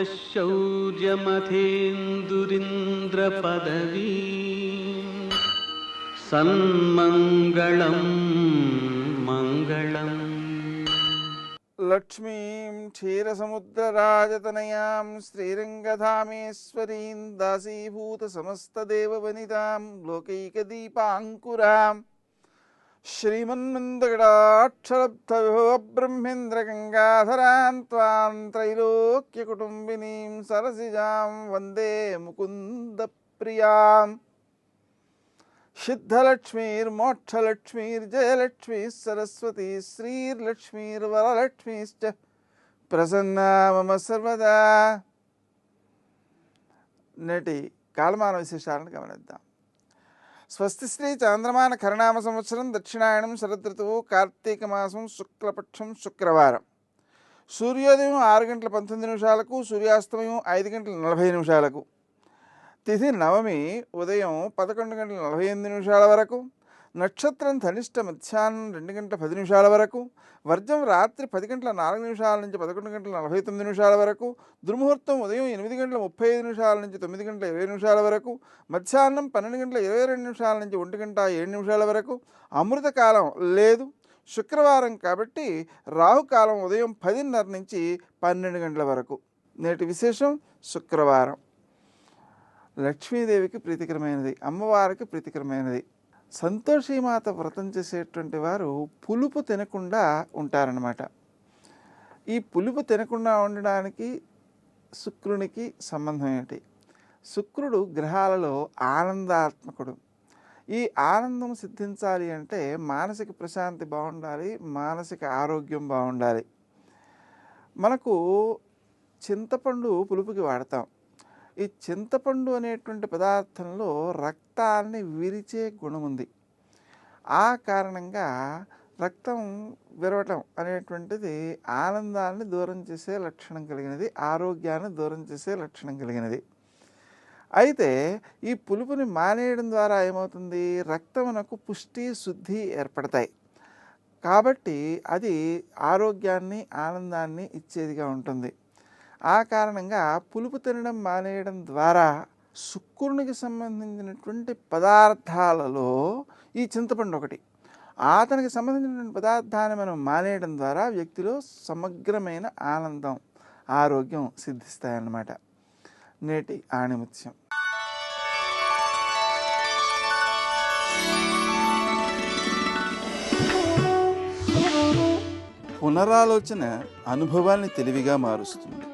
శౌర్యమథేందురింద్రపదవీ సన్మంగళం మంగళం. లక్ష్మీం క్షీరసముద్రరాజతనయాం శ్రీరంగధామేశ్వరీం దాసీభూత సమస్తదేవవనితాం లోకైకదీపాంకురాం శ్రీమన్మందగడాక్షరబ్ధవిభవబ్రహ్మేంద్రగంగాధరాం త్వాం త్రైలోక్యకుటుంబినీం సరసిజాం వందే ముకుందప్రియాం. సిద్ధలక్ష్మీర్మోక్షలక్ష్మీర్జయలక్ష్మీ సరస్వతీ శ్రీర్లక్ష్మీర్వరలక్ష్మీశ్చ ప్రసన్నా మమ సర్వదా. నేటి కాలమాన విశేషాలను గమనిద్దాం. స్వస్తి శ్రీ చాంద్రమాన కరణామ సంవత్సరం దక్షిణాయనం శరదృతువు కార్తీక మాసం శుక్లపక్షం శుక్రవారం. సూర్యోదయం 6:19 సూర్యాస్తమయం 5:40 తిథి నవమి ఉదయం 11:48 వరకు. నక్షత్రం ధనిష్ట మధ్యాహ్నం 2:10 వరకు. వర్జం రాత్రి 10:04 నుంచి 11:49 వరకు. దుర్ముహూర్తం ఉదయం 8:35 నుంచి 9:20 వరకు. మధ్యాహ్నం 12:22 నుంచి 1:07 వరకు. అమృతకాలం లేదు. శుక్రవారం కాబట్టి రాహుకాలం ఉదయం 10:30 నుంచి 12 గంటల వరకు. నేటి విశేషం శుక్రవారం లక్ష్మీదేవికి ప్రీతికరమైనది, అమ్మవారికి ప్రీతికరమైనది. సంతోషీమాత వ్రతం చేసేటువంటి వారు పులుపు తినకుండా ఉంటారన్నమాట. ఈ పులుపు తినకుండా ఉండడానికి శుక్రునికి సంబంధం ఏంటి? శుక్రుడు గ్రహాలలో ఆనందాత్మకుడు. ఈ ఆనందం సిద్ధించాలి అంటే మానసిక ప్రశాంతి బాగుండాలి, మానసిక ఆరోగ్యం బాగుండాలి. మనకు చింతపండు పులుపుకి వాడతాం. ఈ చింతపండు అనేటువంటి పదార్థంలో రక్తాన్ని విరిచే గుణం ఉంది. ఆ కారణంగా రక్తం విరవటం అనేటువంటిది ఆనందాన్ని దూరం చేసే లక్షణం కలిగినది, ఆరోగ్యాన్ని దూరం చేసే లక్షణం కలిగినది. అయితే ఈ పులుపుని మానేయడం ద్వారా ఏమవుతుంది? రక్తమునకు పుష్టి శుద్ధి ఏర్పడతాయి. కాబట్టి అది ఆరోగ్యాన్ని ఆనందాన్ని ఇచ్చేదిగా ఉంటుంది. ఆ కారణంగా పులుపు తినడం మానేయడం ద్వారా శుక్రునికి సంబంధించినటువంటి పదార్థాలలో ఈ చింతపండు ఒకటి. అతనికి సంబంధించినటువంటి పదార్థాన్ని మనం మానేయడం ద్వారా వ్యక్తిలో సమగ్రమైన ఆనందం, ఆరోగ్యం సిద్ధిస్తాయన్నమాట. నేటి ఆణిముత్యం. పునరాలోచన అనుభవాన్ని తెలివిగా మారుస్తుంది.